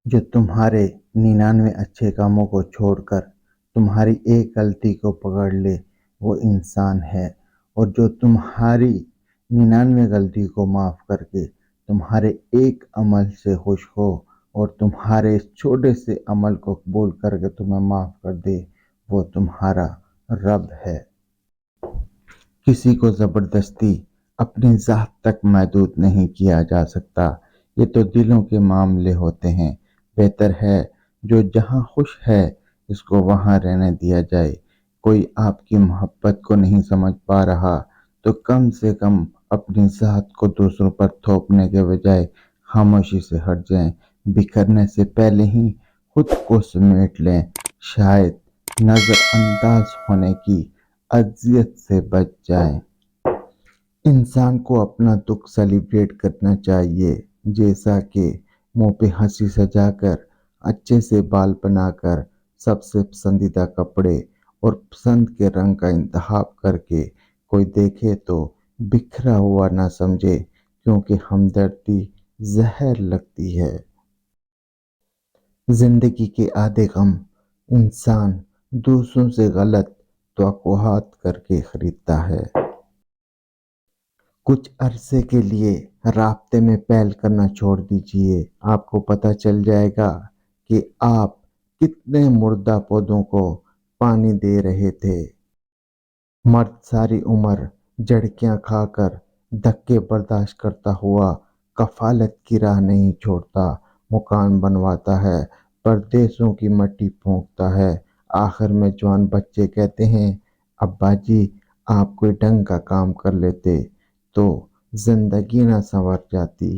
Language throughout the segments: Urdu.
جو تمہارے 99 اچھے کاموں کو چھوڑ کر تمہاری ایک غلطی کو پکڑ لے وہ انسان ہے، اور جو تمہاری 99 غلطی کو معاف کر کے تمہارے ایک عمل سے خوش ہو اور تمہارے چھوٹے سے عمل کو قبول کر کے تمہیں معاف کر دے، وہ تمہارا رب ہے۔ کسی کو زبردستی اپنی ذات تک محدود نہیں کیا جا سکتا، یہ تو دلوں کے معاملے ہوتے ہیں۔ بہتر ہے جو جہاں خوش ہے اس کو وہاں رہنے دیا جائے۔ کوئی آپ کی محبت کو نہیں سمجھ پا رہا تو کم سے کم اپنی ذات کو دوسروں پر تھوپنے کے بجائے خاموشی سے ہٹ جائیں، بکھرنے سے پہلے ہی خود کو سمیٹ لیں، شاید نظر انداز ہونے کی اذیت سے بچ جائیں۔ انسان کو اپنا دکھ سیلیبریٹ کرنا چاہیے، جیسا کہ منہ پہ ہنسی سجا کر، اچھے سے بال بنا کر، سب سے پسندیدہ کپڑے اور پسند کے رنگ کا انتخاب کر کے کوئی دیکھے تو بکھرا ہوا نہ سمجھے، کیونکہ ہمدردی زہر لگتی ہے۔ زندگی کے آدھے غم انسان دوسروں سے غلط توقعات کر کے خریدتا ہے۔ کچھ عرصے کے لیے رابطے میں پہل کرنا چھوڑ دیجیے، آپ کو پتہ چل جائے گا کہ آپ کتنے مردہ پودوں کو پانی دے رہے تھے۔ مرد ساری عمر جھڑکیاں کھا کر دھکے برداشت کرتا ہوا کفالت کی راہ نہیں چھوڑتا، مکان بنواتا ہے، پردیسوں کی مٹی پھونکتا ہے، آخر میں جوان بچے کہتے ہیں ابا جی آپ کوئی ڈنگ کا کام کر لیتے تو زندگی نہ سنور جاتی۔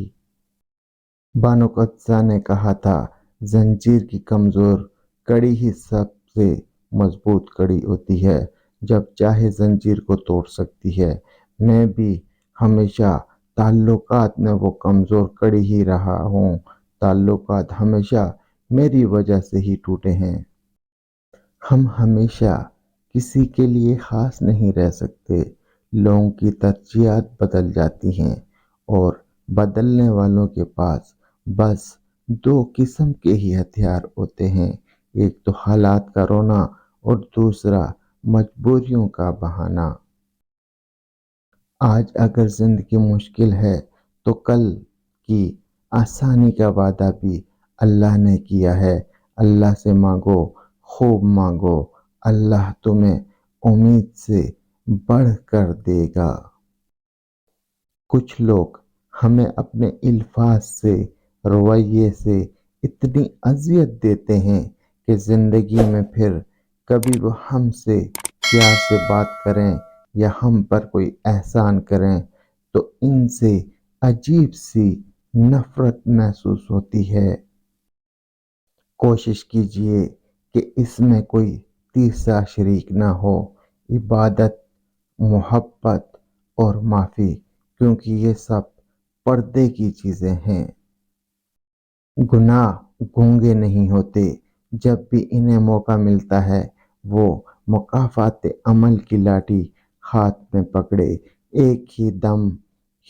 بانو قدسیہ نے کہا تھا زنجیر کی کمزور کڑی ہی سب سے مضبوط کڑی ہوتی ہے، جب چاہے زنجیر کو توڑ سکتی ہے۔ میں بھی ہمیشہ تعلقات میں وہ کمزور کڑی ہی رہا ہوں، تعلقات ہمیشہ میری وجہ سے ہی ٹوٹے ہیں۔ ہم ہمیشہ کسی کے لیے خاص نہیں رہ سکتے، لوگوں کی ترجیحات بدل جاتی ہیں، اور بدلنے والوں کے پاس بس دو قسم کے ہی ہتھیار ہوتے ہیں، ایک تو حالات کا رونا اور دوسرا مجبوریوں کا بہانہ۔ آج اگر زندگی مشکل ہے تو کل کی آسانی کا وعدہ بھی اللہ نے کیا ہے۔ اللہ سے مانگو، خوب مانگو، اللہ تمہیں امید سے بڑھ کر دے گا۔ کچھ لوگ ہمیں اپنے الفاظ سے، رویے سے اتنی اذیت دیتے ہیں کہ زندگی میں پھر کبھی وہ ہم سے پیار سے بات کریں یا ہم پر کوئی احسان کریں تو ان سے عجیب سی نفرت محسوس ہوتی ہے۔ کوشش کیجیے کہ اس میں کوئی تیسرا شریک نہ ہو، عبادت، محبت اور معافی، کیونکہ یہ سب پردے کی چیزیں ہیں۔ گناہ گونگے نہیں ہوتے، جب بھی انہیں موقع ملتا ہے وہ مکافات عمل کی لاٹھی ہاتھ میں پکڑے ایک ہی دم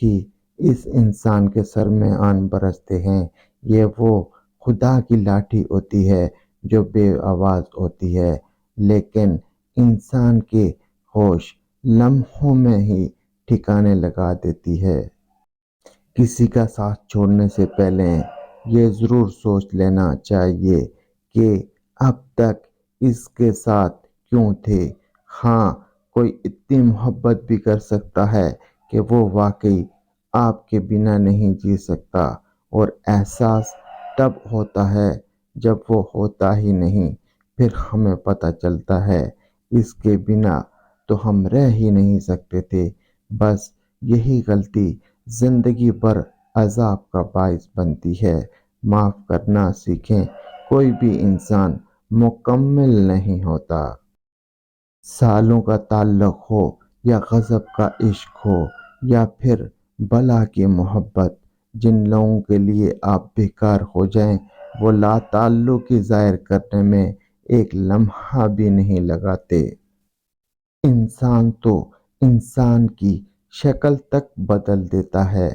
ہی اس انسان کے سر میں آن برستے ہیں۔ یہ وہ خدا کی لاٹھی ہوتی ہے جو بے آواز ہوتی ہے، لیکن انسان کے ہوش لمحوں میں ہی ٹھکانے لگا دیتی ہے۔ کسی کا ساتھ چھوڑنے سے پہلے یہ ضرور سوچ لینا چاہیے کہ اب تک اس کے ساتھ کیوں تھے۔ ہاں، کوئی اتنی محبت بھی کر سکتا ہے کہ وہ واقعی آپ کے بنا نہیں جی سکتا، اور احساس تب ہوتا ہے جب وہ ہوتا ہی نہیں، پھر ہمیں پتہ چلتا ہے اس کے بنا تو ہم رہ ہی نہیں سکتے تھے۔ بس یہی غلطی زندگی بھر عذاب کا باعث بنتی ہے۔ معاف کرنا سیکھیں، کوئی بھی انسان مکمل نہیں ہوتا۔ سالوں کا تعلق ہو یا غضب کا عشق ہو یا پھر بلا کی محبت، جن لوگوں کے لیے آپ بیکار ہو جائیں وہ لا تعلقی ظاہر کرنے میں ایک لمحہ بھی نہیں لگاتے۔ انسان تو انسان کی شکل تک بدل دیتا ہے،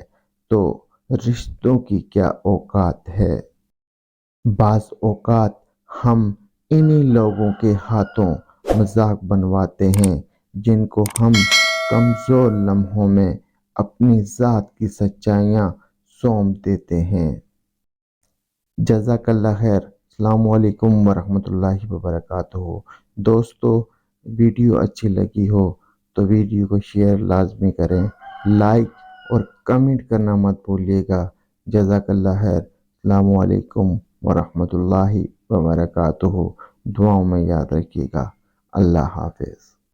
تو رشتوں کی کیا اوقات ہے۔ بعض اوقات ہم انہی لوگوں کے ہاتھوں مذاق بنواتے ہیں جن کو ہم کمزور لمحوں میں اپنی ذات کی سچائیاں سونپ دیتے ہیں۔ جزاک اللہ خیر۔ السلام علیکم ورحمۃ اللہ وبرکاتہ۔ دوستو، ویڈیو اچھی لگی ہو تو ویڈیو کو شیئر لازمی کریں، لائک اور کمنٹ کرنا مت بھولیے گا۔ جزاک اللہ خیر۔ السلام علیکم ورحمۃ اللہ وبرکاتہ۔ دعاؤں میں یاد رکھیے گا۔ اللہ حافظ۔